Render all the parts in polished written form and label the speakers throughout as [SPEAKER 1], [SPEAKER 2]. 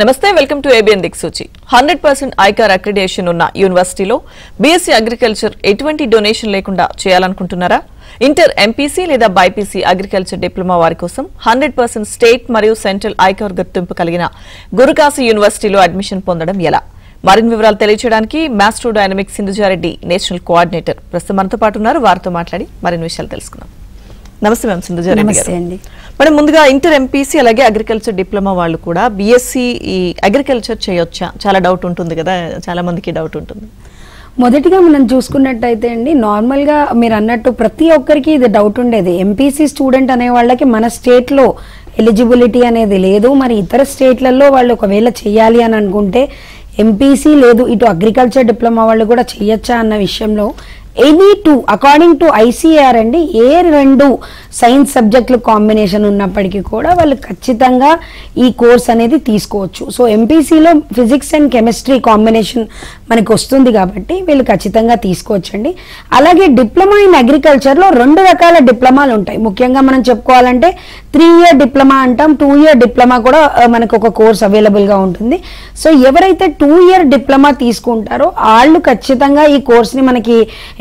[SPEAKER 1] నమస్తే welcome to ABN దిక్సూచి 100% ICAR accreditation ఉన్న యూనివర్సిటీలో బీఎస్సీ అగ్రికల్చర్ ఎటువంటి డొనేషన్ లేకుండా చేయాలనుకుంటున్నారా ఇంటర్ ఎంపీసీ లేదా బైపీసీ అగ్రికల్చర్ డిప్లొమా వారి కోసం 100% స్టేట్ మరియు సెంట్రల్ ఐకార్ గుర్తింపు కలిగిన గురుకాశీ యూనివర్సిటీలో అడ్మిషన్ పొందడం ఎలా మరిన్ని వివరాలు తెలియజేయడానికి మాస్టర్ డైనమిక్ సింధుజారెడ్డి నేషనల్ కోఆర్డినేటర్ ప్రస్తుతం మనతో పాటు ఉన్నారు వారితో మాట్లాడి మరిన్ని విషయాలు తెలుసుకుందాం నమస్తే మ్యామ్ సింధుజారెడ్డి గారు మనం ముందుగా ఇంటర్ ఎంపీసీ అలాగే అగ్రికల్చర్ డిప్లొమా వాళ్ళు కూడా బీఎస్సీ ఈ అగ్రికల్చర్ చేయొచ్చా చాలా డౌట్ ఉంటుంది కదా చాలా మందికి డౌట్ ఉంటుంది
[SPEAKER 2] మొదటిగా మనం చూసుకున్నట్టయితే అండి నార్మల్గా మీరు అన్నట్టు ప్రతి ఒక్కరికి ఇది డౌట్ ఉండేది ఎంపీసీ స్టూడెంట్ అనే వాళ్ళకి మన స్టేట్లో ఎలిజిబిలిటీ అనేది లేదు మరి ఇతర స్టేట్లలో వాళ్ళు ఒకవేళ చేయాలి అని అనుకుంటే ఎంపీసీ లేదు ఇటు అగ్రికల్చర్ డిప్లొమా వాళ్ళు కూడా చేయొచ్చా అన్న విషయంలో any two according to ICR అండి ఏ రెండు సైన్స్ సబ్జెక్టులు కాంబినేషన్ ఉన్నప్పటికీ కూడా వాళ్ళు ఖచ్చితంగా ఈ కోర్స్ అనేది తీసుకోవచ్చు సో ఎంపీసీలో ఫిజిక్స్ అండ్ కెమిస్ట్రీ కాంబినేషన్ మనకు వస్తుంది కాబట్టి వీళ్ళు ఖచ్చితంగా తీసుకోవచ్చండి అలాగే డిప్లొమా ఇన్ అగ్రికల్చర్లో రెండు రకాల డిప్లొమాలు ఉంటాయి ముఖ్యంగా మనం చెప్పుకోవాలంటే 3 ఇయర్ డిప్లొమా అంటాం 2 ఇయర్ డిప్లొమా కూడా మనకు ఒక కోర్స్ అవైలబుల్గా ఉంటుంది సో ఎవరైతే 2 ఇయర్ డిప్లొమా తీసుకుంటారో వాళ్ళు ఖచ్చితంగా ఈ కోర్స్ని మనకి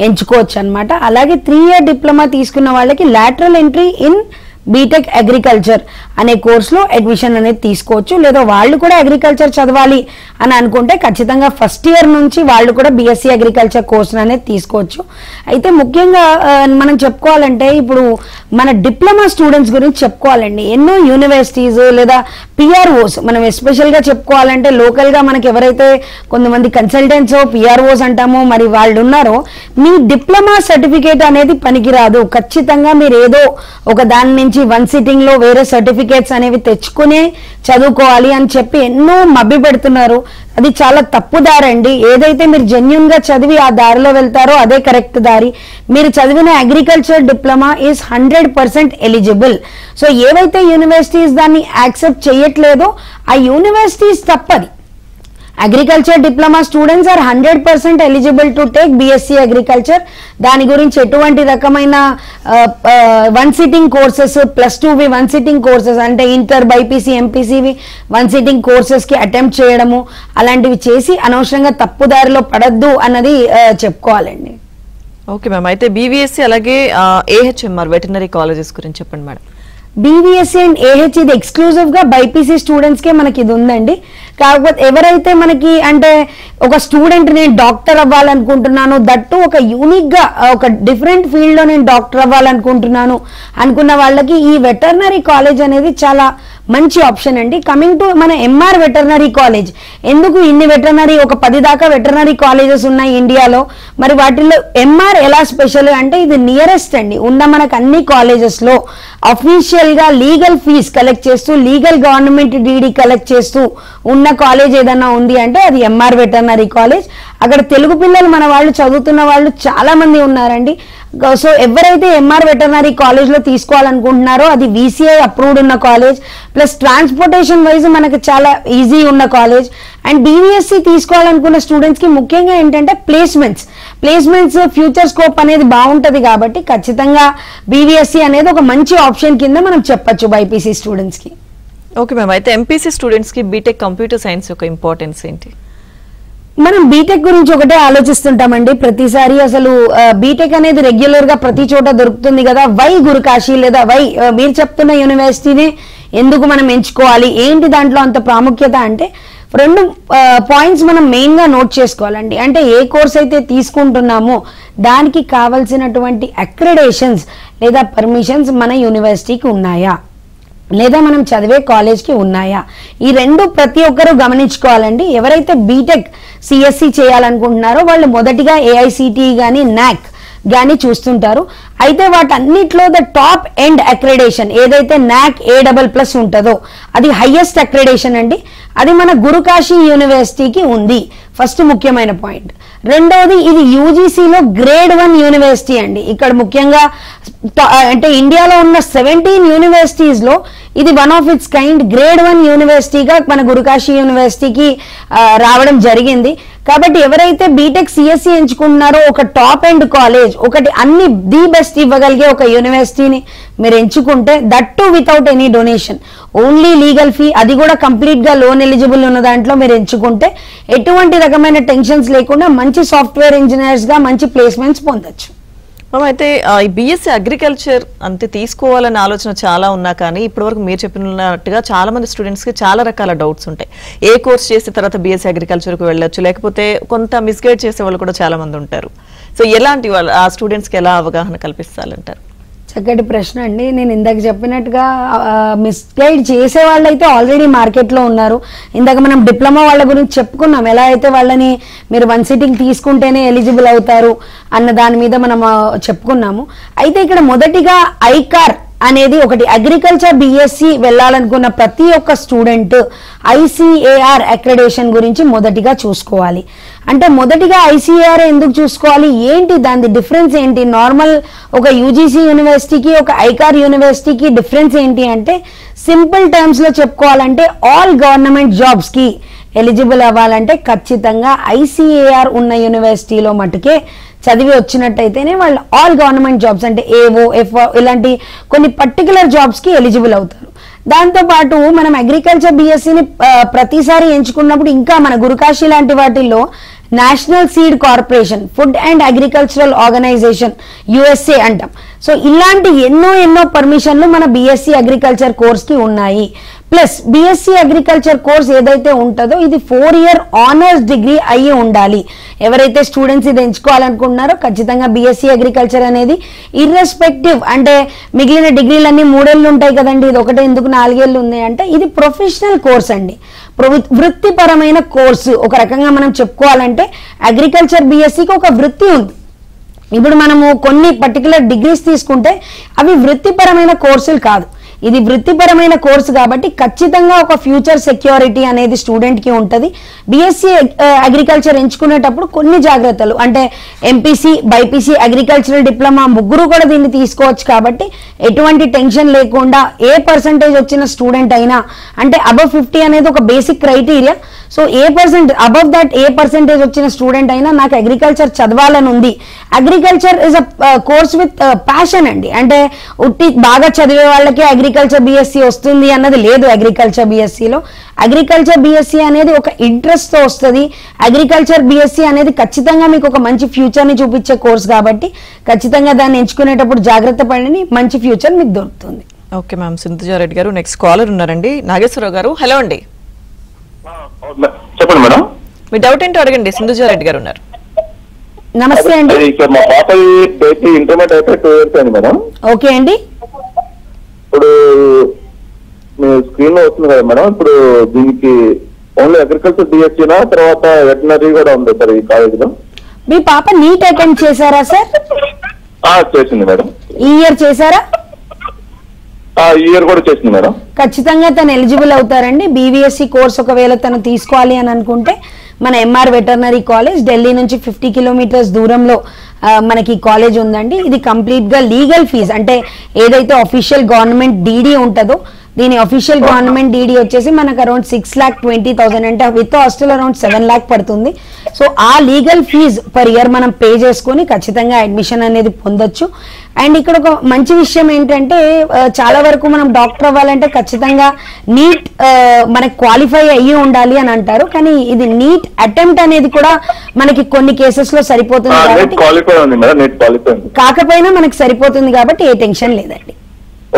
[SPEAKER 2] ఎంచుకోవచ్చు అనమాట అలాగే 3 ఇయర్ డిప్లొమా తీసుకున్న వాళ్ళకి lateral entry in BTech agriculture అనే కోర్సులో అడ్మిషన్ అనేది తీసుకోవచ్చు లేదా వాళ్ళు కూడా అగ్రికల్చర్ చదవాలి అని అనుకుంటే ఖచ్చితంగా ఫస్ట్ ఇయర్ నుంచి వాళ్ళు కూడా బీఎస్సీ అగ్రికల్చర్ కోర్సు అనేది తీసుకోవచ్చు అయితే ముఖ్యంగా మనం చెప్పుకోవాలంటే ఇప్పుడు మన డిప్లొమా స్టూడెంట్స్ గురించి చెప్పుకోవాలండి ఎన్నో యూనివర్సిటీస్ లేదా పిఆర్ఓస్ మనం ఎస్పెషల్గా చెప్పుకోవాలంటే లోకల్గా మనకి ఎవరైతే కొంతమంది కన్సల్టెంట్స్ పిఆర్ఓస్ అంటామో మరి వాళ్ళు ఉన్నారో మీ డిప్లొమా సర్టిఫికేట్ అనేది పనికిరాదు ఖచ్చితంగా మీరు ఏదో ఒక దాని నుంచి వన్ సిట్టింగ్ లో వేరే సర్టిఫికేట్స్ అనేవి తెచ్చుకునే చదువుకోవాలి అని చెప్పి ఎన్నో మభ్య పెడుతున్నారు అది చాలా తప్పు దారి అండి ఏదైతే మీరు జెన్యున్ గా చదివి ఆ దారిలో వెళ్తారో అదే కరెక్ట్ దారి మీరు చదివిన agriculture diploma is 100% eligible so ఏవైతే యూనివర్సిటీస్ దాన్ని యాక్సెప్ట్ చేయట్లేదో ఆ యూనివర్సిటీస్ తప్పది agriculture diploma students are 100% eligible to take BSc agriculture దాని గురించి ఎటువంటి రకమైన వన్ సిట్టింగ్ కోర్సెస్ +2వి వన్ సిట్టింగ్ కోర్సెస్ అంటే ఇంటర్ బైపీసీ ఎంపీసీవి వన్ సిట్టింగ్ కోర్సెస్కి అటెంప్ట్ చేయడము అలాంటివి చేసి అనవసరంగా తప్పుదారిలో పడద్దు అన్నది చెప్పుకోవాలండి
[SPEAKER 1] ఓకే మ్యామ్ అయితే బీవీఎస్సీ అలాగే ఏహెచ్ఎంఆర్ వెటర్నరీ కాలేజెస్ గురించి చెప్పండి మేడం
[SPEAKER 2] బీవీఎస్సీ అండ్ ఏహెచ్ ఇది ఎక్స్క్లూజివ్ గా బైపీసీ స్టూడెంట్స్ కే మనకి ఇది ఉందండి కాకపోతే ఎవరైతే మనకి అంటే ఒక స్టూడెంట్ నేను డాక్టర్ అవ్వాలనుకుంటున్నాను దట్టు ఒక యూనిక్ గా ఒక డిఫరెంట్ ఫీల్డ్ లో నేను డాక్టర్ అవ్వాలనుకుంటున్నాను అనుకున్న వాళ్ళకి ఈ వెటర్నరీ కాలేజ్ అనేది చాలా మంచి ఆప్షన్ అండి కమింగ్ టు మన ఎంఆర్ వెటర్నరీ కాలేజ్ ఎందుకు ఇన్ని వెటర్నరీ ఒక 10 దాకా వెటర్నరీ కాలేజెస్ ఉన్నాయి ఇండియాలో మరి వాటిల్లో ఎంఆర్ ఎలా స్పెషల్ అంటే ఇది నియరెస్ట్ అండి ఉన్న మనకు అన్ని కాలేజెస్ లో అఫీషియల్ గా లీగల్ ఫీజ్ కలెక్ట్ చేస్తూ లీగల్ గవర్నమెంట్ డీడీ కలెక్ట్ చేస్తూ ఉన్న కాలేజ్ ఏదన్నా ఉంది అంటే అది ఎంఆర్ వెటర్నరీ కాలేజ్ అక్కడ తెలుగు పిల్లలు మన వాళ్ళు చదువుతున్న వాళ్ళు చాలా మంది ఉన్నారండి సో ఎవరైతే ఎంఆర్ వెటర్నరీ కాలేజ్ లో తీసుకోవాలనుకుంటున్నారో అది వీసీఐ అప్రూవ్డ్ ఉన్న కాలేజ్ ప్లస్ ట్రాన్స్పోర్టేషన్ వైజ్ మనకు చాలా ఈజీ ఉన్న కాలేజ్ అండ్ బీవీఎస్సీ తీసుకోవాలనుకున్న స్టూడెంట్స్ కి ముఖ్యంగా ఏంటంటే ప్లేస్మెంట్స్ ఫ్యూచర్ స్కోప్ అనేది బాగుంటది కాబట్టి ఖచ్చితంగా బీవీఎస్సీ అనేది ఒక మంచి ఆప్షన్ కింద మనం చెప్పొచ్చు బైపీసీ స్టూడెంట్స్ కి
[SPEAKER 1] ఓకే మ్యామ్ అయితే ఎంపీసీ స్టూడెంట్స్ కి బీటెక్ కంప్యూటర్ సైన్స్ యొక్క ఇంపార్టెన్స్ ఏంటి
[SPEAKER 2] మనం బీటెక్ గురించి ఒకటే ఆలోచిస్తుంటామండి ప్రతిసారి అసలు బీటెక్ అనేది రెగ్యులర్ గా ప్రతి చోట దొరుకుతుంది కదా వై గురుకాశీ లేదా వై మీరు చెప్తున్న యూనివర్సిటీని ఎందుకు మనం ఎంచుకోవాలి ఏంటి దాంట్లో అంత ప్రాముఖ్యత అంటే రెండు పాయింట్స్ మనం మెయిన్ గా నోట్ చేసుకోవాలండి అంటే ఏ కోర్స్ అయితే తీసుకుంటున్నామో దానికి కావాల్సినటువంటి అక్రిడేషన్స్ లేదా పర్మిషన్స్ మన యూనివర్సిటీకి ఉన్నాయా లేదా మనం చదివే కాలేజ్కి ఉన్నాయా ఈ రెండు ప్రతి ఒక్కరూ గమనించుకోవాలండి ఎవరైతే బీటెక్ సిఎస్సి చేయాలనుకుంటున్నారో వాళ్ళు మొదటిగా ఏఐసిటిఈ కానీ నాక్ కానీ చూస్తుంటారు అయితే వాటన్నిటిలో ద టాప్ ఎండ్ అక్రిడేషన్ ఏదైతే నాక్ A++ ఉంటుందో అది హైయెస్ట్ అక్రిడేషన్ అండి అది మన గురుకాశీ యూనివర్సిటీకి ఉంది ఫస్ట్ ముఖ్యమైన పాయింట్ రెండోది ఇది యూజీసీలో గ్రేడ్ 1 యూనివర్సిటీ అండి ఇక్కడ ముఖ్యంగా అంటే ఇండియాలో ఉన్న 17 యూనివర్సిటీస్ లో ఇది one of its kind grade 1 యూనివర్సిటీగా మన గురుకాశీ యూనివర్సిటీకి రావడం జరిగింది కాబట్టి ఎవరైతే బీటెక్ సిఎస్సి ఎంచుకుంటున్నారో ఒక టాప్ ఎండ్ కాలేజ్, ఒకటి అన్ని ది బెస్ట్ ఇవ్వగలిగే ఒక యూనివర్సిటీని మీరు ఎంచుకుంటే, that to without any donation, only legal fee, అది కూడా కంప్లీట్ గా లోన్ ఎలిజిబుల్ ఉన్న దాంట్లో మీరు ఎంచుకుంటే ఎటువంటి రకమైన టెన్షన్స్ లేకుండా మంచి సాఫ్ట్వేర్ ఇంజనీర్స్ గా మంచి ప్లేస్మెంట్స్ పొందొచ్చు.
[SPEAKER 1] అయితే ఈ బీఎస్సీ అగ్రికల్చర్ అంతే తీసుకోవాలనే ఆలోచన చాలా ఉన్నా కానీ ఇప్పటివరకు మీరు చెప్పినట్టుగా చాలా మంది స్టూడెంట్స్ కి చాలా రకాల డౌట్స్ ఉంటాయి. ఏ కోర్స్ చేసిన తర్వాత బీఎస్సీ అగ్రికల్చర్ కు వెళ్ళొచ్చు, లేకపోతే కొంత మిస్గైడ్ చేసే వాళ్ళు కూడా చాలా మంది ఉంటారు. సో ఎలాంటి వాళ్ళు ఆ స్టూడెంట్స్ కి ఎలా అవగాహన కల్పిస్తారంటారు?
[SPEAKER 2] చక్కటి ప్రశ్న అండి. నేను ఇందాక చెప్పినట్టుగా మిస్గైడ్ చేసే వాళ్ళు అయితే ఆల్రెడీ మార్కెట్లో ఉన్నారు. ఇందాక మనం డిప్లొమా వాళ్ళ గురించి చెప్పుకున్నాం, ఎలా అయితే వాళ్ళని మీరు 1 సిట్టింగ్ తీసుకుంటేనే ఎలిజిబుల్ అవుతారు అన్న దాని మీద మనం చెప్పుకున్నాము. అయితే ఇక్కడ మొదటిగా ఐకార్ అనేది ఒకటి, అగ్రికల్చర్ బిఎస్సి వెళ్ళాలనుకున్న ప్రతి ఒక్క స్టూడెంట్ ఐసిఏఆర్ అక్రెడిటేషన్ గురించి మొదటిగా చూసుకోవాలి. అంటే మొదటిగా ఐసిఏఆర్ ఎందుకు చూసుకోవాలి, ఏంటి దాని డిఫరెన్స్ ఏంటి, నార్మల్ ఒక యూజీసీ యూనివర్సిటీకి ఒక ఐకార్ యూనివర్సిటీకి డిఫరెన్స్ ఏంటి అంటే, సింపుల్ టర్మ్స్ లో చెప్పుకోవాలంటే ఆల్ గవర్నమెంట్ జాబ్స్ కి ఎలిజిబుల్ అవ్వాలంటే ఖచ్చితంగా ఐసిఏఆర్ ఉన్న యూనివర్సిటీలో మటుకే చదివి వచ్చినట్టయితేనే వాళ్ళు ఆల్ గవర్నమెంట్ జాబ్స్ అంటే ఏవో ఎఫ్ఓ ఇలాంటి కొన్ని పర్టికులర్ జాబ్స్ కి ఎలిజిబుల్ అవుతారు. దాంతో పాటు మనం అగ్రికల్చర్ బిఎస్సిని ప్రతిసారి ఎంచుకున్నప్పుడు ఇంకా మన గురుకాశి లాంటి వాటిల్లో national seed corporation, food and agricultural organisation USA అంటాం. సో ఇలాంటి ఎన్నో పర్మిషన్లు మన బిఎస్సి అగ్రికల్చర్ కోర్స్ కి ఉన్నాయి. ప్లస్ బిఎస్సి అగ్రికల్చర్ కోర్స్ ఏదైతే ఉంటుందో ఇది 4 year ఆనర్స్ డిగ్రీ అయ్యి ఉండాలి. ఎవరైతే స్టూడెంట్స్ ఇది ఎంచుకోవాలనుకుంటున్నారో ఖచ్చితంగా బిఎస్సి అగ్రికల్చర్ అనేది ఇర్రెస్పెక్టివ్, అంటే మిగిలిన డిగ్రీలన్నీ 3 ఏళ్ళు ఉంటాయి కదండి, ఇది ఒకటే ఎందుకు 4 ఏళ్ళు ఉంది అంటే, ఇది ప్రొఫెషనల్ కోర్స్ అండి, వృత్తిపరమైన కోర్సు. ఒక రకంగా మనం చెప్పుకోవాలంటే అగ్రికల్చర్ బిఎస్సికి ఒక వృత్తి ఉంది. ఇప్పుడు మనము కొన్ని పర్టికులర్ డిగ్రీస్ తీసుకుంటే అవి వృత్తిపరమైన కోర్సులు కాదు, ఇది వృత్తిపరమైన కోర్సు కాబట్టి ఖచ్చితంగా ఒక ఫ్యూచర్ సెక్యూరిటీ అనేది స్టూడెంట్ కి ఉంటుంది. బిఎస్సి అగ్రికల్చర్ ఎంచుకునేటప్పుడు కొన్ని జాగ్రత్తలు, అంటే ఎంపీసీ బైపీసీ అగ్రికల్చరల్ డిప్లొమా ముగ్గురు కూడా దీన్ని తీసుకోవచ్చు కాబట్టి ఎటువంటి టెన్షన్ లేకుండా ఏ పర్సంటేజ్ వచ్చిన స్టూడెంట్ అయినా, అంటే అబవ్ 50 అనేది ఒక basic criteria. So above that A percentage వచ్చిన స్టూడెంట్ అయినా నాకు అగ్రికల్చర్ చదవాలని ఉంది, agriculture is a course with passion అండి, అంటే ఉట్టి బాగా చదివే వాళ్ళకి అగ్రికల్చర్ బిఎస్సి వస్తుంది అన్నది లేదు. అగ్రికల్చర్ బిఎస్సిలో అగ్రికల్చర్ బిఎస్సి అనేది ఒక ఇంట్రెస్ట్ తో వస్తుంది. అగ్రికల్చర్ బిఎస్సి అనేది ఖచ్చితంగా మీకు ఒక మంచి ఫ్యూచర్ ని చూపించే కోర్స్ కాబట్టి ఖచ్చితంగా దాన్ని ఎంచుకునేటప్పుడు జాగ్రత్త పడి మంచి ఫ్యూచర్ మీకు దొరుకుతుంది.
[SPEAKER 1] ఓకే మ్యామ్, సింధుజారెడ్డి గారు. నెక్స్ట్ కాలర్ ఉన్నారండి, నాగేశ్వరరావు గారు. హలో అండి,
[SPEAKER 3] చెప్పండి మేడం.
[SPEAKER 1] మీ డౌట్ ఏంటో అడగండి. సింధుజారెడ్డి గారు ఉన్నారు.
[SPEAKER 2] నమస్తే అండి.
[SPEAKER 3] మా పాప ఇంటర్మీడియట్ అయితే 2 years అయింది మేడం.
[SPEAKER 2] ఓకే అండి.
[SPEAKER 3] ఇప్పుడు మీ స్క్రీన్ లో వస్తుంది కదా మేడం, ఇప్పుడు దీనికి ఓన్లీ అగ్రికల్చర్ బిఎస్సీనా, తర్వాత వెటనరీ కూడా ఉంది సార్ ఈ కాలేజ్ లో?
[SPEAKER 2] మీ పాప నీట్ అటెంప్ట్ చేశారా సార్?
[SPEAKER 3] చేసింది మేడం.
[SPEAKER 2] ఈ ఇయర్ చేశారా?
[SPEAKER 3] ఈ ఇయర్ కూడా చేసింది మేడం.
[SPEAKER 2] ఖచ్చితంగా తను ఎలిజిబుల్ అవుతారండి. బీవీఎస్సీ కోర్స్ ఒకవేళ తను తీసుకోవాలి అని అనుకుంటే మన ఎంఆర్ వెటర్నరీ కాలేజ్ ఢిల్లీ నుంచి 50 kilometers దూరంలో మనకి కాలేజ్ ఉందండి. ఇది కంప్లీట్ గా లీగల్ ఫీజ్, అంటే ఏదైతే అఫీషియల్ గవర్నమెంట్ డీడీ ఉంటుందో దీని అఫీషియల్ గవర్నమెంట్ డీడీ వచ్చేసి మనకు అరౌండ్ 6,20,000, అంటే విత్ హాస్టల్ అరౌండ్ 7 lakh పడుతుంది. సో ఆ లీగల్ ఫీజ్ పర్ ఇయర్ మనం పే చేసుకొని ఖచ్చితంగా అడ్మిషన్ అనేది పొందొచ్చు. అండ్ ఇక్కడ ఒక మంచి విషయం ఏంటంటే, చాలా వరకు మనం డాక్టర్ అవ్వాలంటే ఖచ్చితంగా నీట్ మనకి క్వాలిఫై అయ్యి ఉండాలి అని అంటారు, కానీ ఇది నీట్ అటెంప్ట్ అనేది కూడా మనకి కొన్ని కేసెస్ లో సరిపోతుంది కాబట్టి, కాకపోయినా మనకి సరిపోతుంది కాబట్టి ఏ టెన్షన్ లేదండి.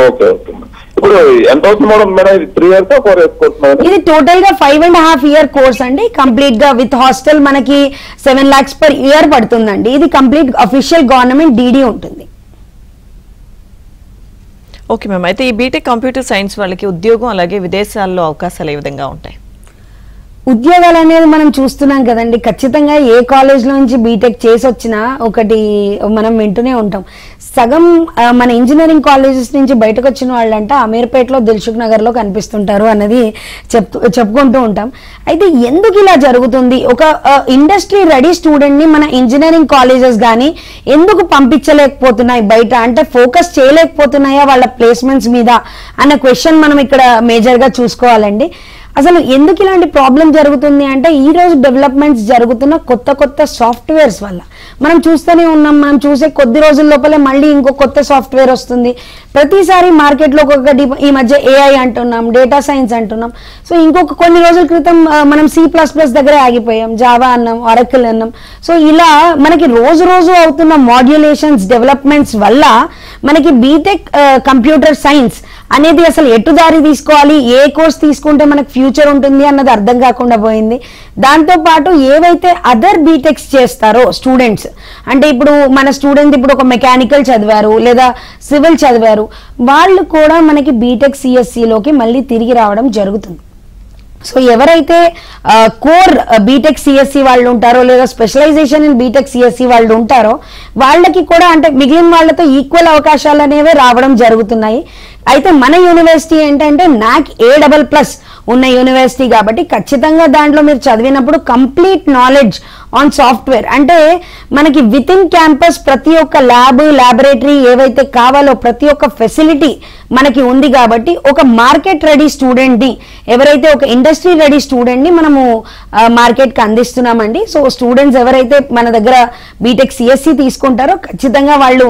[SPEAKER 3] Okay okay. ఇప్పుడు ఎంత అవుతుంది మేడం? మేడం ఇది 3 years 4 years కోర్స్ మేడం?
[SPEAKER 2] ఇది టోటల్ గా 5.5 year కోర్స్ అండి. కంప్లీట్ గా విత్ హాస్టల్ మనకి 7 lakhs per year పడుతుందండి. ఇది కంప్లీట్ అఫీషియల్ గవర్నమెంట్ డీడీ ఉంటుంది.
[SPEAKER 1] ఓకే మ్యామ్, అయితే ఈ బీటెక్ కంప్యూటర్ సైన్స్ వాళ్ళకి ఉద్యోగం అలాగే విదేశాల్లో అవకాశాలు ఏ విధంగా ఉంటాయి?
[SPEAKER 2] ఉద్యోగాలు అనేది మనం చూస్తున్నాం కదండి, ఖచ్చితంగా ఏ కాలేజ్ లో నుంచి బీటెక్ చేసి వచ్చినా ఒకటి మనం వింటూనే ఉంటాం, సగం మన ఇంజనీరింగ్ కాలేజెస్ నుంచి బయటకు వచ్చిన వాళ్ళంట అమీర్పేటలో దిల్సుఖ్ నగర్ లో కనిపిస్తుంటారు అన్నది చెప్పుకుంటూ ఉంటాం. అయితే ఎందుకు ఇలా జరుగుతుంది? ఒక ఇండస్ట్రీ రెడీ స్టూడెంట్ ని మన ఇంజనీరింగ్ కాలేజెస్ కానీ ఎందుకు పంపించలేకపోతున్నాయి బయట, అంటే ఫోకస్ చేయలేకపోతున్నాయా వాళ్ళ ప్లేస్మెంట్స్ మీద అన్న క్వశ్చన్ మనం ఇక్కడ మేజర్ గా చూసుకోవాలండి. అసలు ఎందుకు ఇలాంటి ప్రాబ్లం జరుగుతుంది అంటే ఈ రోజు డెవలప్మెంట్స్ జరుగుతున్న కొత్త కొత్త సాఫ్ట్వేర్స్ వల్ల. మనం చూస్తూనే ఉన్నాం, మనం చూసే కొద్ది రోజుల లోపలే మళ్ళీ ఇంకో కొత్త సాఫ్ట్వేర్ వస్తుంది. ప్రతిసారి మార్కెట్లో ఒక్కొక్కటి, ఈ మధ్య AI అంటున్నాం, డేటా సైన్స్ అంటున్నాం. సో ఇంకొక కొన్ని రోజుల క్రితం మనం C++ దగ్గరే ఆగిపోయాం, జావా అన్నాం, ఆరకిల్ అన్నాం. సో ఇలా మనకి రోజు రోజు అవుతున్న మాడ్యులేషన్స్ డెవలప్మెంట్స్ వల్ల మనకి బీటెక్ కంప్యూటర్ సైన్స్ అనేది అసలు ఎటు దారి తీసుకోవాలి, ఏ కోర్స్ తీసుకుంటే మనకు ఫ్యూచర్ ఉంటుంది అన్నది అర్థం కాకుండా పోయింది. దాంతోపాటు ఏవైతే అదర్ బీటెక్స్ చేస్తారో స్టూడెంట్స్, అంటే ఇప్పుడు మన స్టూడెంట్ ఇప్పుడు ఒక మెకానికల్ చదివారు లేదా సివిల్ చదివారు, వాళ్ళు కూడా మనకి బీటెక్ సిఎస్సిలోకి మళ్ళీ తిరిగి రావడం జరుగుతుంది. సో ఎవరైతే కోర్ బీటెక్ సిఎస్సి వాళ్ళు ఉంటారో లేదా స్పెషలైజేషన్ ఇన్ బీటెక్ సిఎస్సి వాళ్ళు ఉంటారో వాళ్ళకి కూడా అంటే మిగిలిన వాళ్ళతో ఈక్వల్ అవకాశాలు అనేవి రావడం జరుగుతున్నాయి. అయితే మన యూనివర్సిటీ ఏంటంటే NAC A++ ఉన్న యూనివర్సిటీ కాబట్టి ఖచ్చితంగా దాంట్లో మీరు చదివినప్పుడు కంప్లీట్ నాలెడ్జ్ ఆన్ సాఫ్ట్వేర్, అంటే మనకి విత్ ఇన్ క్యాంపస్ ప్రతి ఒక్క ల్యాబొరేటరీ ఏవైతే కావాలో ప్రతి ఒక్క ఫెసిలిటీ మనకి ఉంది కాబట్టి ఒక మార్కెట్ రెడీ స్టూడెంట్ ని, ఎవరైతే ఒక ఇండస్ట్రీ రెడీ స్టూడెంట్ ని మనము మార్కెట్ కి అందిస్తున్నామండి. సో స్టూడెంట్స్ ఎవరైతే మన దగ్గర బీటెక్ సిఎస్సి తీసుకుంటారో ఖచ్చితంగా వాళ్ళు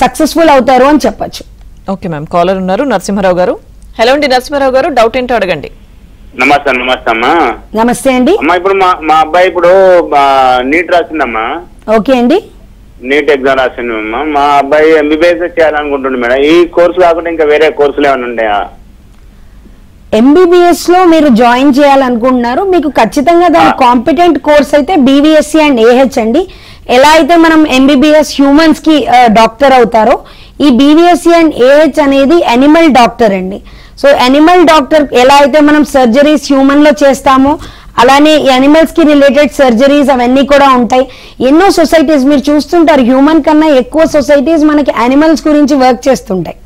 [SPEAKER 2] సక్సెస్ఫుల్ అవుతారు అని చెప్పచ్చు.
[SPEAKER 1] ఓకే మ్యామ్, కాలర్ ఉన్నారు నరసింహారావు గారు. హలో అండి నరసింహారావు గారు, డౌట్ ఏంటో అడగండి.
[SPEAKER 4] నమస్తే అమ్మా.
[SPEAKER 2] నమస్తే అండి.
[SPEAKER 4] అమ్మా ఇప్పుడు మా అబ్బాయి ఇప్పుడు నీట్ రాసిందమ్మా.
[SPEAKER 2] ఓకే అండి.
[SPEAKER 4] నీట్ ఎగ్జామ్ రాసిందమ్మా. మా అబ్బాయి MBBS చేయాలనుకుంటుండే మేడం. ఈ కోర్సు కాకుండా ఇంకా వేరే కోర్సులు ఏమైనా ఉన్నాయా?
[SPEAKER 2] MBBS లో మీరు జాయిన్ చేయాలనుకుంటున్నారు, మీకు ఖచ్చితంగా దాని కాంపిటెంట్ కోర్స్ అయితే BVSc అండ్ AH అండి. ఎలా అయితే మనం MBBS హ్యూమన్స్ కి డాక్టర్ అవుతారో, ఈ BVSc అండ్ AH అనేది అనిమల్ డాక్టర్ అండి. సో అనిమల్ డాక్టర్ ఎలా అయితే మనం సర్జరీస్ హ్యూమన్ లో చేస్తామో అలానే యానిమల్స్ కి రిలేటెడ్ సర్జరీస్ అవన్నీ కూడా ఉంటాయి. ఎన్నో సొసైటీస్ మీరు చూస్తుంటారు, హ్యూమన్ కన్నా ఎక్కువ సొసైటీస్ మనకి యానిమల్స్ గురించి వర్క్ చేస్తుంటాయి.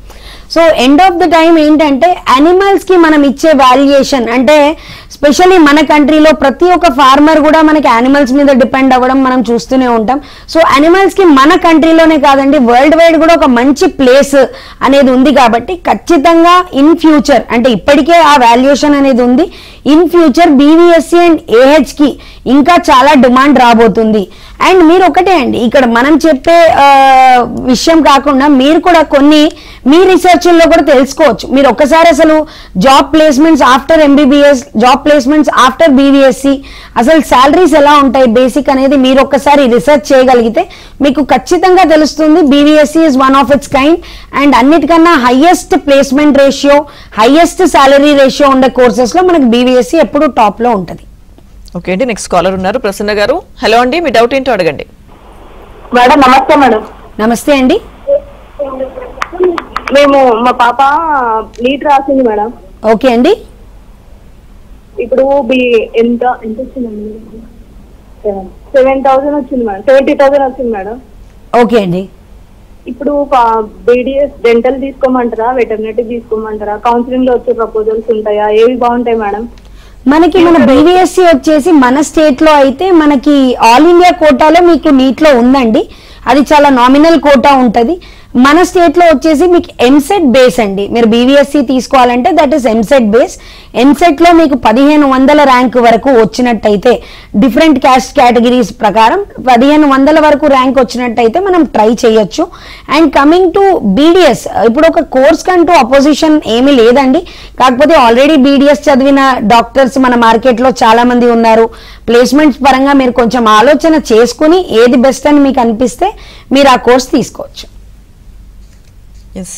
[SPEAKER 2] So end of the time ఏంటంటే యానిమల్స్ కి మనం ఇచ్చే వాల్యుయేషన్, అంటే స్పెషల్లీ మన కంట్రీలో ప్రతి ఒక్క ఫార్మర్ కూడా మనకి యానిమల్స్ మీద డిపెండ్ అవ్వడం మనం చూస్తూనే ఉంటాం. సో యానిమల్స్ కి మన కంట్రీలోనే కాదండి వరల్డ్ వైడ్ కూడా ఒక మంచి ప్లేస్ అనేది ఉంది కాబట్టి ఖచ్చితంగా ఇన్ ఫ్యూచర్, అంటే ఇప్పటికే ఆ వాల్యుయేషన్ అనేది ఉంది, in future BVSc and AH కి ఇంకా చాలా డిమాండ్ రాబోతుంది. అండ్ మీరు ఒకటే అండి, ఇక్కడ మనం చెప్పే విషయం కాకుండా మీరు కూడా కొన్ని మీ రీసెర్చ్ లో కూడా తెలుసుకోవచ్చు. మీరు ఒక్కసారి అసలు job placements after MBBS, job placements after BVSc, అసలు శాలరీస్ ఎలా ఉంటాయి బేసిక్ అనేది మీరు ఒక్కసారి రీసెర్చ్ చేయగలిగితే మీకు ఖచ్చితంగా తెలుస్తుంది. BVSc is one of its kind and అన్నిటికన్నా highest placement ratio, highest salary ratio ఉండే కోర్సెస్ లో మనకి BVSc ఎప్పుడు టాప్ లో ఉంటుంది.
[SPEAKER 1] ఓకే అండి, నెక్స్ట్ కాలర్ ఉన్నారు ప్రసన్న గారు. హలో అండి, మీ డౌట్ ఏంటో అడగండి.
[SPEAKER 5] మేడం నమస్తే. మేడం
[SPEAKER 2] నమస్తే అండి.
[SPEAKER 5] మేము మా పాప నీట్ రాసింది మేడం.
[SPEAKER 2] ఓకే అండి.
[SPEAKER 5] ఇప్పుడు ఎంత వచ్చిందండి? 7,000 వచ్చింది మేడం. 70,000 వచ్చింది మేడం.
[SPEAKER 2] ఓకే అండి.
[SPEAKER 5] ఇప్పుడు BDS డెంటల్ తీసుకోమంటారా, వెటర్నరీ తీసుకోమంటారా? కౌన్సిలింగ్ లో వచ్చే ప్రపోజల్స్ ఉంటాయా? ఏవి బాగుంటాయి మేడం?
[SPEAKER 2] మనకి మన BVSc వచ్చేసి మన స్టేట్ లో అయితే మనకి ఆల్ ఇండియా కోటాలో మీకు నీట్ లో ఉందండి, అది చాలా నామినల్ కోటా ఉంటది. మన స్టేట్ లో వచ్చేసి మీకు ఎంసెట్ బేస్ అండి. మీరు BVSc తీసుకోవాలంటే that is EAMCET base. EAMCET లో మీకు 1500 ర్యాంక్ వరకు వచ్చినట్టయితే, డిఫరెంట్ క్యాస్ట్ కేటగిరీస్ ప్రకారం 1500 వరకు ర్యాంక్ వచ్చినట్టయితే మనం ట్రై చేయొచ్చు. అండ్ కమింగ్ టు BDS, ఇప్పుడు ఒక కోర్స్ కంటూ అపోజిషన్ ఏమీ లేదండి, కాకపోతే ఆల్రెడీ BDS చదివిన డాక్టర్స్ మన మార్కెట్ లో చాలా మంది ఉన్నారు. ప్లేస్మెంట్స్ పరంగా మీరు కొంచెం ఆలోచన చేసుకుని ఏది బెస్ట్ అని మీకు అనిపిస్తే మీరు ఆ కోర్స్ తీసుకోవచ్చు.
[SPEAKER 1] Yes,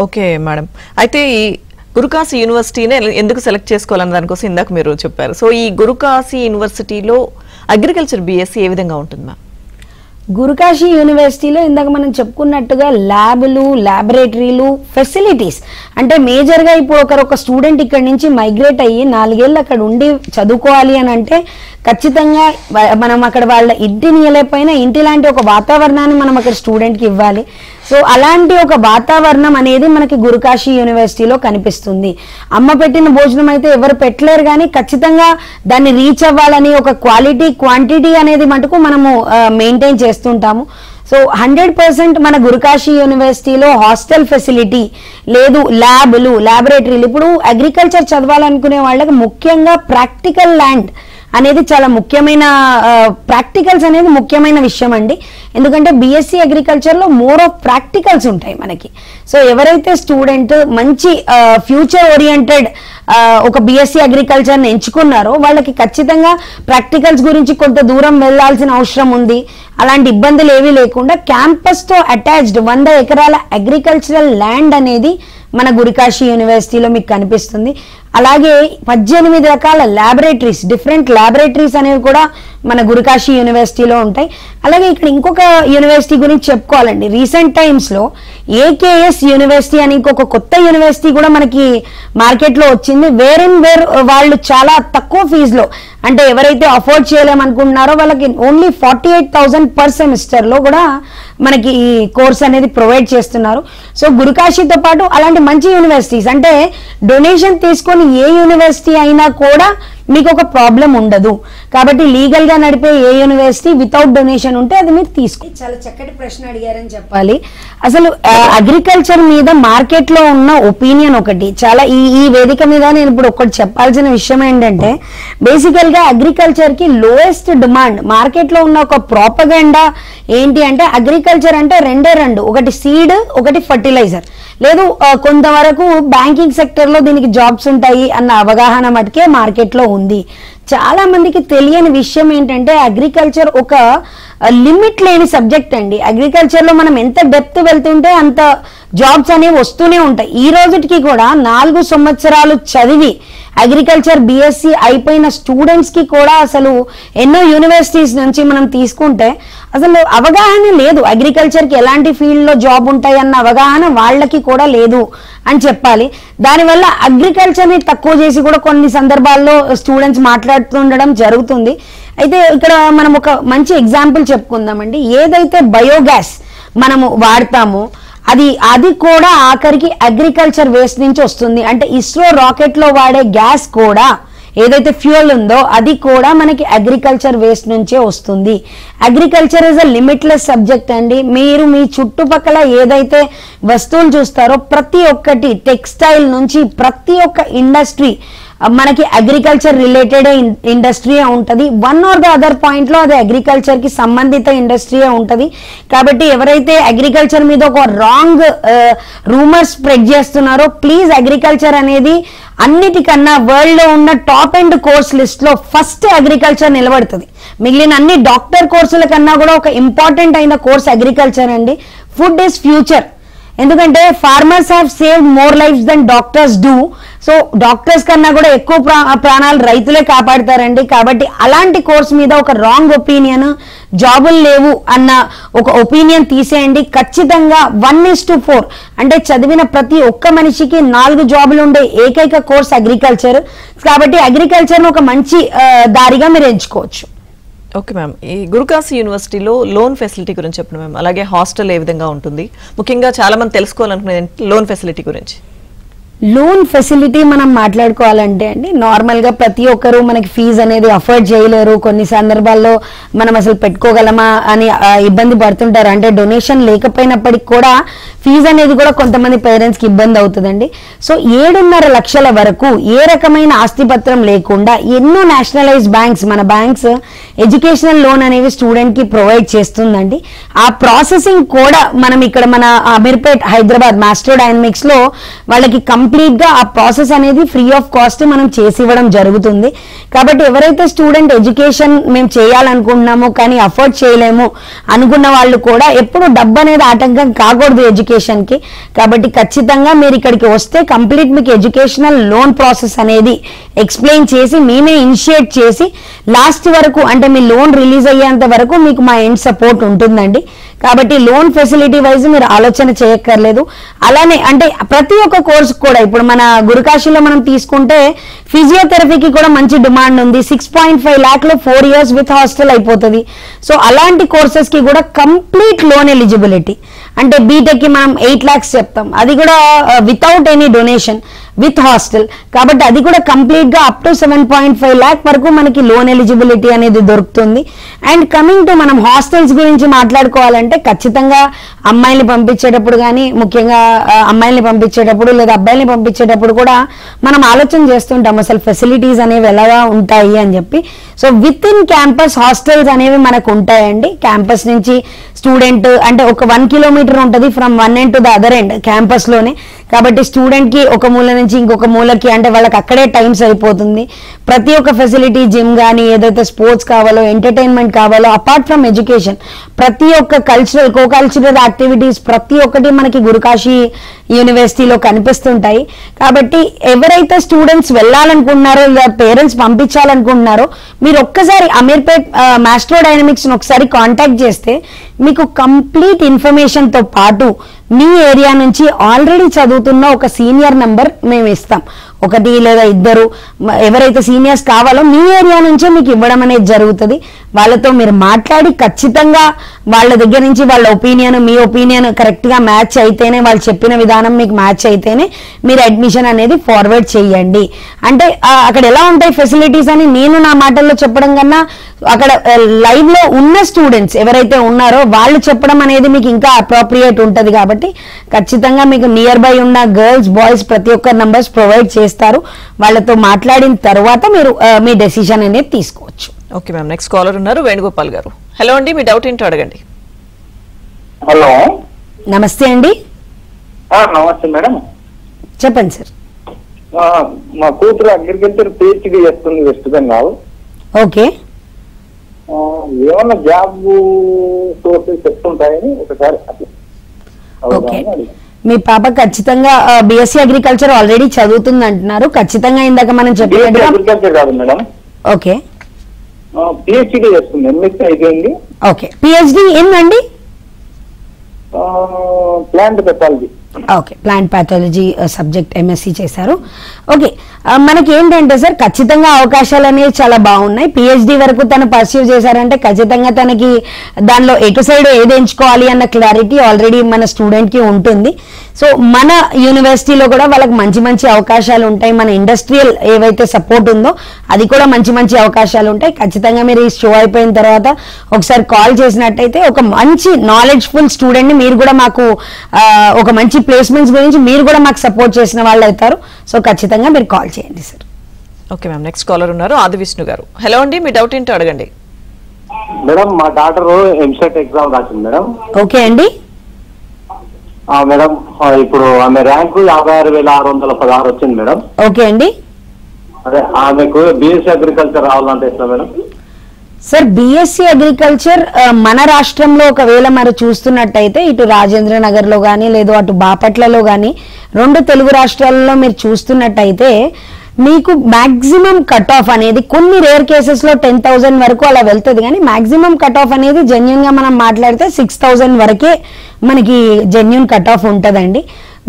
[SPEAKER 1] okay madam. అయితే ఈ గురుకాశీ యూనివర్సిటీనే ఎందుకు సెలెక్ట్ చేసుకోవాలన్న దానికోసం ఇందాక మీరు చెప్పారు. సో ఈ గురుకాశీ యూనివర్సిటీలో అగ్రికల్చర్ BSc ఏ విధంగా ఉంటుంది మ్యామ్?
[SPEAKER 2] గురుకాశీ యూనివర్సిటీలో ఇందాక మనం చెప్పుకున్నట్టుగా ల్యాబ్లు, ల్యాబొరేటరీలు, ఫెసిలిటీస్, అంటే మేజర్గా ఇప్పుడు ఒక స్టూడెంట్ ఇక్కడ నుంచి మైగ్రేట్ అయ్యి 4 ఏళ్ళు అక్కడ ఉండి చదువుకోవాలి అని అంటే ఖచ్చితంగా మనం అక్కడ వాళ్ళ ఇంటి నియలేకపోయినా ఇంటి లాంటి ఒక వాతావరణాన్ని మనం అక్కడ స్టూడెంట్కి ఇవ్వాలి. సో అలాంటి ఒక వాతావరణం అనేది మనకి గురుకాశీ యూనివర్సిటీలో కనిపిస్తుంది. అమ్మ పెట్టిన భోజనం అయితే ఎవరు పెట్టలేరు, కానీ ఖచ్చితంగా దాన్ని రీచ్ అవ్వాలని ఒక క్వాలిటీ క్వాంటిటీ అనేది మటుకు మనము మెయింటైన్ చేస్తుంటాము. సో 100% మన గురుకాశీ యూనివర్సిటీలో హాస్టల్ ఫెసిలిటీ లేదు, ల్యాబ్లు, ల్యాబొరేటరీలు. ఇప్పుడు అగ్రికల్చర్ చదవాలనుకునే వాళ్ళకి ముఖ్యంగా ప్రాక్టికల్ ల్యాండ్ అనేది చాలా ముఖ్యమైన, ప్రాక్టికల్స్ అనేది ముఖ్యమైన విషయం అండి. ఎందుకంటే బీఎస్సీ అగ్రికల్చర్లో మోర్ ఆఫ్ ప్రాక్టికల్స్ ఉంటాయి మనకి. సో ఎవరైతే స్టూడెంట్ మంచి ఫ్యూచర్ ఓరియంటెడ్ ఒక బీఎస్సీ అగ్రికల్చర్ని ఎంచుకున్నారో వాళ్ళకి ఖచ్చితంగా ప్రాక్టికల్స్ గురించి కొంత దూరం వెళ్లాల్సిన అవసరం ఉంది. అలాంటి ఇబ్బందులు ఏవీ లేకుండా క్యాంపస్తో అటాచ్డ్ 100 ఎకరాల అగ్రికల్చరల్ ల్యాండ్ అనేది మన గురుకాశీ యూనివర్సిటీలో మీకు కనిపిస్తుంది. అలాగే 18 రకాల ల్యాబొరేటరీస్, డిఫరెంట్ ల్యాబొరేటరీస్ అనేవి కూడా మన గురుకాశీ యూనివర్సిటీలో ఉంటాయి. అలాగే ఇక్కడ ఇంకొక యూనివర్సిటీ గురించి చెప్పుకోవాలండి. రీసెంట్ టైమ్స్లో ఏకేఎస్ యూనివర్సిటీ అని ఇంకొక కొత్త యూనివర్సిటీ కూడా మనకి మార్కెట్లో వచ్చింది. వేర్ వాళ్ళు చాలా తక్కువ ఫీజులో, అంటే ఎవరైతే అఫోర్డ్ చేయలేమనుకుంటున్నారో వాళ్ళకి ఓన్లీ 48,000 పర్ సెమిస్టర్లో కూడా మనకి ఈ కోర్స్ అనేది ప్రొవైడ్ చేస్తున్నారు. సో గురుకాశీతో పాటు అలాంటి మంచి యూనివర్సిటీస్, అంటే డొనేషన్ తీసుకొని ఏ యూనివర్సిటీ అయినా కూడా మీకు ఒక ప్రాబ్లం ఉండదు. కాబట్టి లీగల్ గా నడిపే ఏ యూనివర్సిటీ వితౌట్ డొనేషన్ ఉంటే అది మీరు తీసుకోండి. చాలా చక్కటి ప్రశ్న అడిగారని చెప్పాలి. అసలు అగ్రికల్చర్ మీద మార్కెట్ లో ఉన్న ఒపీనియన్ ఒకటి, చాలా ఈ వేదిక మీద నేను ఇప్పుడు ఒకటి చెప్పాల్సిన విషయం ఏంటంటే, బేసికల్ గా అగ్రికల్చర్ కి లోయెస్ట్ డిమాండ్ మార్కెట్ లో ఉన్న ఒక ప్రాపగండా ఏంటి అంటే, అగ్రికల్చర్ అంటే రెండే రెండు, ఒకటి సీడ్, ఒకటి ఫర్టిలైజర్. లేదు కొంతవరకు బ్యాంకింగ్ సెక్టర్ లో దీనికి జాబ్స్ ఉంటాయి అన్న అవగాహన మటుకే మార్కెట్ లో ఉంది. చాలా మందికి తెలియని విషయం ఏంటంటే, అగ్రికల్చర్ ఒక లిమిట్ లేని సబ్జెక్ట్ అండి. అగ్రికల్చర్ లో మనం ఎంత డెప్త్ వెళ్తుంటే అంత జాబ్స్ అనేవి వస్తూనే ఉంటాయి. ఈ రోజుకి కూడా 4 సంవత్సరాలు చదివి అగ్రికల్చర్ బీఎస్సీ అయిపోయిన స్టూడెంట్స్ కి కూడా అసలు ఎన్నో యూనివర్సిటీస్ నుంచి మనం తీసుకుంటే అసలు అవగాహన లేదు. అగ్రికల్చర్ కి ఎలాంటి ఫీల్డ్ లో జాబ్ ఉంటాయి అన్న అవగాహన వాళ్ళకి కూడా లేదు అని చెప్పాలి. దానివల్ల అగ్రికల్చర్ ని తక్కువ చేసి కూడా కొన్ని సందర్భాల్లో స్టూడెంట్స్ మాట్లాడుతుండడం జరుగుతుంది. అయితే ఇక్కడ మనం ఒక మంచి ఎగ్జాంపుల్ చెప్పుకుందామండి. ఏదైతే బయోగ్యాస్ మనము వాడతామో అది కూడా ఆఖరికి అగ్రికల్చర్ వేస్ట్ నుంచి వస్తుంది. అంటే ఇస్రో రాకెట్ లో వాడే గ్యాస్ కూడా ఏదైతే ఫ్యూయల్ ఉందో అది కూడా మనకి అగ్రికల్చర్ వేస్ట్ నుంచే వస్తుంది. Agriculture is a limitless subject అండి. మీరు మీ చుట్టుపక్కల ఏదైతే వస్తువులు చూస్తారో ప్రతి ఒక్కటి, టెక్స్టైల్ నుంచి ప్రతి ఒక్క ఇండస్ట్రీ మనకి అగ్రికల్చర్ రిలేటెడ్ ఇండస్ట్రీయే ఉంటుంది. One or the other point లో అది అగ్రికల్చర్ కి సంబంధిత ఇండస్ట్రీయే ఉంటుంది. కాబట్టి ఎవరైతే అగ్రికల్చర్ మీద ఒక రాంగ్ రూమర్స్ స్ప్రెడ్ చేస్తున్నారో, ప్లీజ్ అగ్రికల్చర్ అనేది అన్నిటికన్నా వరల్డ్ లో ఉన్న టాప్ ఎండ్ కోర్స్ లిస్ట్ లో ఫస్ట్ అగ్రికల్చర్ నిలబడుతుంది. మిగిలిన అన్ని డాక్టర్ కోర్సుల కన్నా కూడా ఒక ఇంపార్టెంట్ అయిన కోర్స్ అగ్రికల్చర్ అండి. Food is future. ఎందుకంటే farmers have saved more lives than doctors do. So doctors కన్నా కూడా ఎక్కువ ప్రాణాలు రైతులే కాపాడతారండి. కాబట్టి అలాంటి కోర్స్ మీద ఒక రాంగ్ ఒపీనియన్, జాబులు లేవు అన్న ఒక ఒపీనియన్ తీసేయండి. ఖచ్చితంగా 1:4 అంటే చదివిన ప్రతి ఒక్క మనిషికి 4 జాబులు ఉండే ఏకైక కోర్స్ అగ్రికల్చర్. కాబట్టి అగ్రికల్చర్ ఒక మంచి దారిగా మీరు ఎంచుకోవచ్చు.
[SPEAKER 1] ఓకే మ్యామ్, ఈ గురుకాశీ యూనివర్సిటీలో లోన్ ఫెసిలిటీ గురించి చెప్పండి మ్యామ్. అలాగే హాస్టల్ ఏ విధంగా ఉంటుంది, ముఖ్యంగా చాలా మంది తెలుసుకోవాలనుకునేది లోన్ ఫెసిలిటీ గురించి.
[SPEAKER 2] లోన్ ఫెసిలిటీ మనం మాట్లాడుకోవాలంటే అండి, నార్మల్ గా ప్రతి ఒక్కరు మనకి ఫీజు అనేది అఫోర్డ్ చేయలేరు. కొన్ని సందర్భాల్లో మనం అసలు పెట్టుకోగలమా అని ఇబ్బంది పడుతుంటారు. అంటే డొనేషన్ లేకపోయినప్పటికీ కూడా ఫీజు అనేది కూడా కొంతమంది పేరెంట్స్ కి ఇబ్బంది అవుతుందండి. సో 7.5 లక్షల వరకు ఏ రకమైన ఆస్తిపత్రం లేకుండా ఎన్నో నేషనలైజ్ బ్యాంక్స్, మన బ్యాంక్స్ ఎడ్యుకేషనల్ లోన్ అనేవి స్టూడెంట్ కి ప్రొవైడ్ చేస్తుందండి. ఆ ప్రాసెసింగ్ కూడా మనం ఇక్కడ మన అమీర్పేట్ హైదరాబాద్ మాస్టర్ డైనమిక్స్ లో వాళ్ళకి కంప్లీట్ గా ఆ ప్రాసెస్ అనేది ఫ్రీ ఆఫ్ కాస్ట్ మనం చేసి ఇవ్వడం జరుగుతుంది. కాబట్టి ఎవరైతే స్టూడెంట్ ఎడ్యుకేషన్ మేము చేయాలనుకుంటున్నామో కానీ అఫోర్డ్ చేయలేము అనుకున్న వాళ్ళు కూడా ఎప్పుడు డబ్బు అనేది ఆటంకం కాకూడదు ఎడ్యుకేషన్ కి. కాబట్టి ఖచ్చితంగా మీరు ఇక్కడికి వస్తే కంప్లీట్ మీకు ఎడ్యుకేషనల్ లోన్ ప్రాసెస్ అనేది ఎక్స్ప్లెయిన్ చేసి మేమే ఇనిషియేట్ చేసి లాస్ట్ వరకు, అంటే మీ లోన్ రిలీజ్ అయ్యేంత వరకు మీకు మా ఎండ్ సపోర్ట్ ఉంటుందండి. కాబట్టి లోన్ ఫెసిలిటీ వైజ్ మీరు ఆలోచన చేయక్కర్లేదు. అలానే అంటే ప్రతి ఒక్క కోర్సు కూడా ఇప్పుడు మన గురుకాశీలో మనం తీసుకుంటే ఫిజియోథెరపీకి కూడా మంచి డిమాండ్ ఉంది. 6.5 lakh లో 4 years విత్ హాస్టల్ అయిపోతుంది. సో అలాంటి కోర్సెస్ కి కూడా కంప్లీట్ లోన్ ఎలిజిబిలిటీ. అంటే బీటెక్ కి మనం 8 lakhs చెప్తాం, అది కూడా without any donation with hostel. కాబట్టి అది కూడా కంప్లీట్ గా అప్ టు 7.5 lakh వరకు మనకి లోన్ ఎలిజిబిలిటీ అనేది దొరుకుతుంది. అండ్ కమింగ్ టు మనం హాస్టల్స్ గురించి మాట్లాడుకోవాలంటే ఖచ్చితంగా అమ్మాయిల్ని పంపించేటప్పుడు కానీ, ముఖ్యంగా అమ్మాయిల్ని పంపించేటప్పుడు లేదా అబ్బాయిల్ని పంపించేటప్పుడు కూడా మనం ఆలోచన చేస్తుంటాం అసలు ఫెసిలిటీస్ అనేవి ఎలాగా ఉంటాయి అని చెప్పి. So with in campus hostels అనేవి మనకు ఉంటాయండి. క్యాంపస్ నుంచి స్టూడెంట్ అంటే ఒక 1 kilometer ఉంటుంది from one end to the other end campus లోనే. కాబట్టి స్టూడెంట్ కి ఒక మూల నుంచి ఇంకొక మూలకి అంటే వాళ్ళకి అక్కడే టైమ్స్ అయిపోతుంది. ప్రతి ఒక్క ఫెసిలిటీ జిమ్ కానీ, ఏదైతే స్పోర్ట్స్ కావాలో, ఎంటర్టైన్మెంట్ కావాలో, అపార్ట్ ఫ్రమ్ ఎడ్యుకేషన్ ప్రతి ఒక్క కల్చరల్ యాక్టివిటీస్ ప్రతి ఒక్కటి మనకి గురుకాశీ యూనివర్సిటీలో కనిపిస్తుంటాయి. కాబట్టి ఎవరైతే స్టూడెంట్స్ వెళ్ళాలనుకుంటున్నారో లేదా పేరెంట్స్ పంపించాలనుకుంటున్నారో మీరు ఒక్కసారి అమీర్పేట్ మాస్ట్రో డైనమిక్స్ ఒకసారి కాంటాక్ట్ చేస్తే మీకు కంప్లీట్ ఇన్ఫర్మేషన్ తో పాటు మీ ఏరియా నుంచి ఆల్రెడీ చదువుతున్న ఒక సీనియర్ నంబర్ మేము ఇస్తాం. 1 లేదా 2 ఎవరైతే సీనియర్స్ కావాలో మీ ఏరియా నుంచే మీకు ఇవ్వడం అనేది జరుగుతుంది. వాళ్ళతో మీరు మాట్లాడి ఖచ్చితంగా వాళ్ళ దగ్గర నుంచి వాళ్ళ ఒపీనియన్ మీ ఒపీనియన్ కరెక్ట్ గా మ్యాచ్ అయితేనే, వాళ్ళు చెప్పిన విధానం మీకు మ్యాచ్ అయితేనే మీరు అడ్మిషన్ అనేది ఫార్వర్డ్ చేయండి. అంటే అక్కడ ఎలా ఉంటాయి ఫెసిలిటీస్ అని నేను నా మాటల్లో చెప్పడం కన్నా అక్కడ లైవ్ లో ఉన్న స్టూడెంట్స్ ఎవరైతే ఉన్నారో వాళ్ళు చెప్పడం అనేది మీకు ఇంకా అప్రోప్రియేట్ ఉంటుంది. కాబట్టి ఖచ్చితంగా మీకు నియర్ బై ఉన్న గర్ల్స్ బాయ్స్ ప్రతి ఒక్క నంబర్స్ ప్రొవైడ్ చేస్తారు. వాళ్ళతో మాట్లాడిన తర్వాత మీరు మీ డెసిషన్ అనేది తీసుకోవచ్చు.
[SPEAKER 1] ఓకే మ్యామ్, నెక్స్ట్ కాలర్ ఉన్నారు వేణుగోపాల్ గారు. హలో అండి, మీ డౌట్ ఏంటో అడగండి.
[SPEAKER 3] హలో,
[SPEAKER 2] నమస్తే అండి.
[SPEAKER 3] నమస్తే మేడం.
[SPEAKER 2] చెప్పండి సార్.
[SPEAKER 3] మా కూతురు అగ్రికల్చర్ PhD చేస్తుంది వెస్ట్ బెంగాల్.
[SPEAKER 2] ఓకే,
[SPEAKER 3] ఏమన్నా జాబ్ సోర్సెస్ చెప్తుంటాయని ఒకసారి.
[SPEAKER 2] ఓకే, మీ పాప ఖచ్చితంగా బిఎస్సీ అగ్రికల్చర్ ఆల్రెడీ చదువుతుంది అంటున్నారు. ఖచ్చితంగా ఇందాక మనం చెప్పినట్టుగా
[SPEAKER 3] అగ్రికల్చర్ కాదు మేడం,
[SPEAKER 2] ఓకే
[SPEAKER 3] PhD చేస్తుంది. MSc అయిపోయింది.
[SPEAKER 2] ఓకే, పిహెచ్డి ఏందండి?
[SPEAKER 3] Plant pathology.
[SPEAKER 2] Okay, plant pathology subject MSc చేశారు. ఓకే, మనకి ఏంటంటే సార్ ఖచ్చితంగా అవకాశాలు అనేవి చాలా బాగున్నాయి. PhD వరకు తను పర్సీవ్ చేశారంటే ఖచ్చితంగా తనకి దానిలో ఎటు సైడ్ ఏది ఎంచుకోవాలి అన్న క్లారిటీ ఆల్రెడీ మన స్టూడెంట్ కి ఉంటుంది. సో మన యూనివర్సిటీలో కూడా వాళ్ళకి మంచి మంచి అవకాశాలు ఉంటాయి. మన ఇండస్ట్రియల్ ఏవైతే సపోర్ట్ ఉందో అది కూడా మంచి మంచి అవకాశాలు ఉంటాయి. ఖచ్చితంగా మీరు ఈ షో అయిపోయిన తర్వాత ఒకసారి కాల్ చేసినట్టయితే ఒక మంచి నాలెడ్జ్ఫుల్ స్టూడెంట్ ని మీరు కూడా మాకు ఒక మంచి ప్లేస్మెంట్స్ గురించి మీరు కూడా మాకు సపోర్ట్ చేసిన వాళ్ళు అవుతారు. సో ఖచ్చితంగా మీరు కాల్ చేయండి sir.
[SPEAKER 1] Okay ma'am, next caller ఉన్నారు ఆది విష్ణు గారు. హలో అండి, మీ డౌట్ ఏంటో అడగండి.
[SPEAKER 3] మేడం, మా డాటర్ MSET ఎగ్జామ్ రాసింది మేడం.
[SPEAKER 2] ఓకే అండి.
[SPEAKER 3] మేడం, ఇప్పుడు ఆమె ర్యాంకు 56,616 వచ్చింది మేడం.
[SPEAKER 2] ఓకే అండి.
[SPEAKER 3] అదే ఆమెకు BSc అగ్రికల్చర్ రావాలంటే ఎట్లా మేడం?
[SPEAKER 2] సార్ బిఎస్సి అగ్రికల్చర్ మన రాష్ట్రంలో ఒకవేళ మరి చూస్తున్నట్టయితే ఇటు రాజేంద్ర నగర్ లో కానీ లేదు అటు బాపట్లలో కానీ 2 తెలుగు రాష్ట్రాలలో మీరు చూస్తున్నట్టయితే మీకు మాక్సిమం కట్ ఆఫ్ అనేది కొన్ని రేర్ కేసెస్ లో 10,000 వరకు అలా వెళ్తుంది. కానీ మాక్సిమం కట్ ఆఫ్ అనేది జెన్యున్ గా మనం మాట్లాడితే 6,000 వరకే మనకి జెన్యున్ కట్ ఆఫ్ ఉంటుందండి.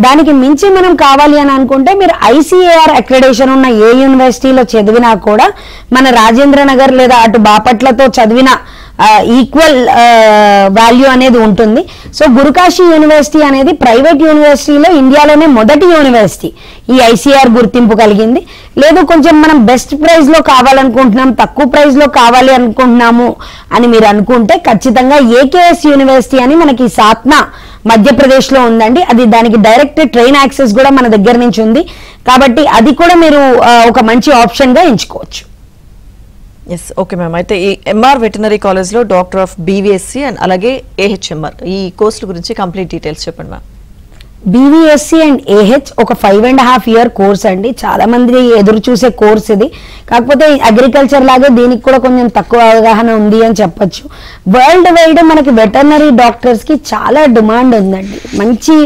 [SPEAKER 2] దానికి మించి మనం కావాలి అని అనుకుంటే మీరు ICAR అక్రెడిటేషన్ ఉన్న ఏ యూనివర్సిటీలో చదివినా కూడా మన రాజేంద్ర నగర్ లేదా అటు బాపట్లతో చదివిన ఈక్వల్ వాల్యూ అనేది ఉంటుంది. సో గురుకాశీ యూనివర్సిటీ అనేది ప్రైవేట్ యూనివర్సిటీలో ఇండియాలోనే మొదటి యూనివర్సిటీ ఈ ICAR గుర్తింపు కలిగింది. లేదు కొంచెం మనం బెస్ట్ ప్రైజ్ లో కావాలనుకుంటున్నాం, తక్కువ ప్రైజ్ లో కావాలి అనుకుంటున్నాము అని మీరు అనుకుంటే ఖచ్చితంగా AKS యూనివర్సిటీ అని మనకి సాత్నా మధ్యప్రదేశ్ లో ఉందండి. అది దానికి డైరెక్ట్ ట్రైన్ యాక్సెస్ కూడా మన దగ్గర నుంచి ఉంది. కాబట్టి అది కూడా మీరు ఒక మంచి ఆప్షన్ గా ఎంచుకోవచ్చు.
[SPEAKER 1] Yes, okay ma'am. అయితే ఈ MR వెటనరీ కాలేజ్ లో డాక్టర్ ఆఫ్ BVSc అండ్ అలాగే AHMR ఈ కోర్సుల గురించి కంప్లీట్ డీటెయిల్స్ చెప్పండి మ్యామ్.
[SPEAKER 2] BVSc అండ్ AH ఒక 5.5 year కోర్స్ అండి. చాలా మంది ఎదురు చూసే కోర్స్ ఇది. కాకపోతే అగ్రికల్చర్ లాగే దీనికి కూడా కొంచెం తక్కువ అవగాహన ఉంది అని చెప్పొచ్చు. వరల్డ్ వైడ్ మనకి వెటర్నరీ డాక్టర్స్ కి చాలా డిమాండ్ ఉందండి. మంచి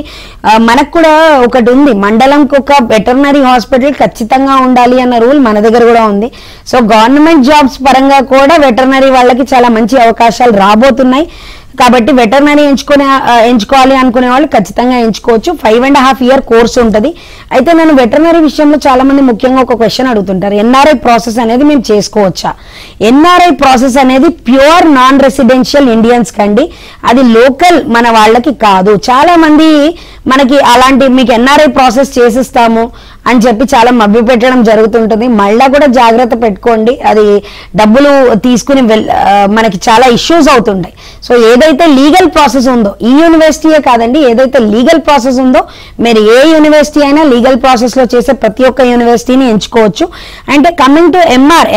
[SPEAKER 2] మనకు కూడా ఒకటి ఉంది, మండలంకి ఒక వెటర్నరీ హాస్పిటల్ ఖచ్చితంగా ఉండాలి అన్న రూల్ మన దగ్గర కూడా ఉంది. సో గవర్నమెంట్ జాబ్స్ పరంగా కూడా వెటర్నరీ వాళ్ళకి చాలా మంచి అవకాశాలు రాబోతున్నాయి. కాబట్టి వెటర్నరీ ఎంచుకోవాలి అనుకునే వాళ్ళు ఖచ్చితంగా ఎంచుకోవచ్చు. 5.5 year కోర్స్ ఉంటుంది. అయితే నేను వెటర్నరీ విషయంలో చాలా మంది ముఖ్యంగా ఒక క్వశ్చన్ అడుగుతుంటారు, ఎన్ఆర్ఐ ప్రాసెస్ అనేది మేము చేసుకోవచ్చా? ఎన్ఆర్ఐ ప్రాసెస్ అనేది ప్యూర్ నాన్ రెసిడెన్షియల్ ఇండియన్స్ కండి, అది లోకల్ మన వాళ్ళకి కాదు. చాలా మంది మనకి అలాంటి మీకు ఎన్ఆర్ఐ ప్రాసెస్ చేసిస్తాము అని చెప్పి చాలా మభ్య పెట్టడం జరుగుతుంటుంది. మళ్ళా కూడా జాగ్రత్త పెట్టుకోండి, అది డబ్బులు తీసుకుని మనకి చాలా ఇష్యూస్ అవుతుంటాయి. సో ఏదైతే లీగల్ ప్రాసెస్ ఉందో, ఈ యూనివర్సిటీయే కాదండి, ఏదైతే లీగల్ ప్రాసెస్ ఉందో మీరు ఏ యూనివర్సిటీ అయినా లీగల్ ప్రాసెస్ లో చేసే ప్రతి ఒక్క యూనివర్సిటీని ఎంచుకోవచ్చు. అంటే కమింగ్ టు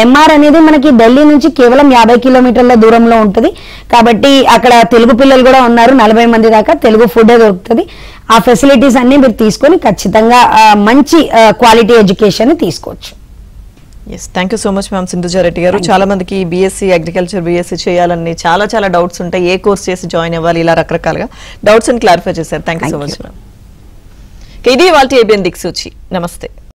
[SPEAKER 2] ఎంఆర్ అనేది మనకి ఢిల్లీ నుంచి కేవలం 50 kilometerల దూరంలో ఉంటుంది. కాబట్టి అక్కడ తెలుగు పిల్లలు కూడా ఉన్నారు, 40 మంది దాకా. తెలుగు ఫుడ్ దొరుకుతుంది. ఆ ఫెసిలిటీస్ అన్ని మీరు తీసుకొని ఖచ్చితంగా మంచి క్వాలిటీ ఎడ్యుకేషన్ తీసుకోవచ్చు.
[SPEAKER 1] Yes, thank you so much ma'am సింధుజారెడ్డి గారు. చాలా మందికి బీఎస్సీ అగ్రికల్చర్ బీఎస్సీ చేయాలని చాలా డౌట్స్ ఉంటాయి, ఏ కోర్స్ చేసి జాయిన్ అవ్వాలి, ఇలా రకరకాలుగా డౌట్స్ అని క్లారిఫై చేశారు. Thank you so much ma'am. ఇది ఇవాల్టి ఏబిఎన్ దిక్సూచి. నమస్తే.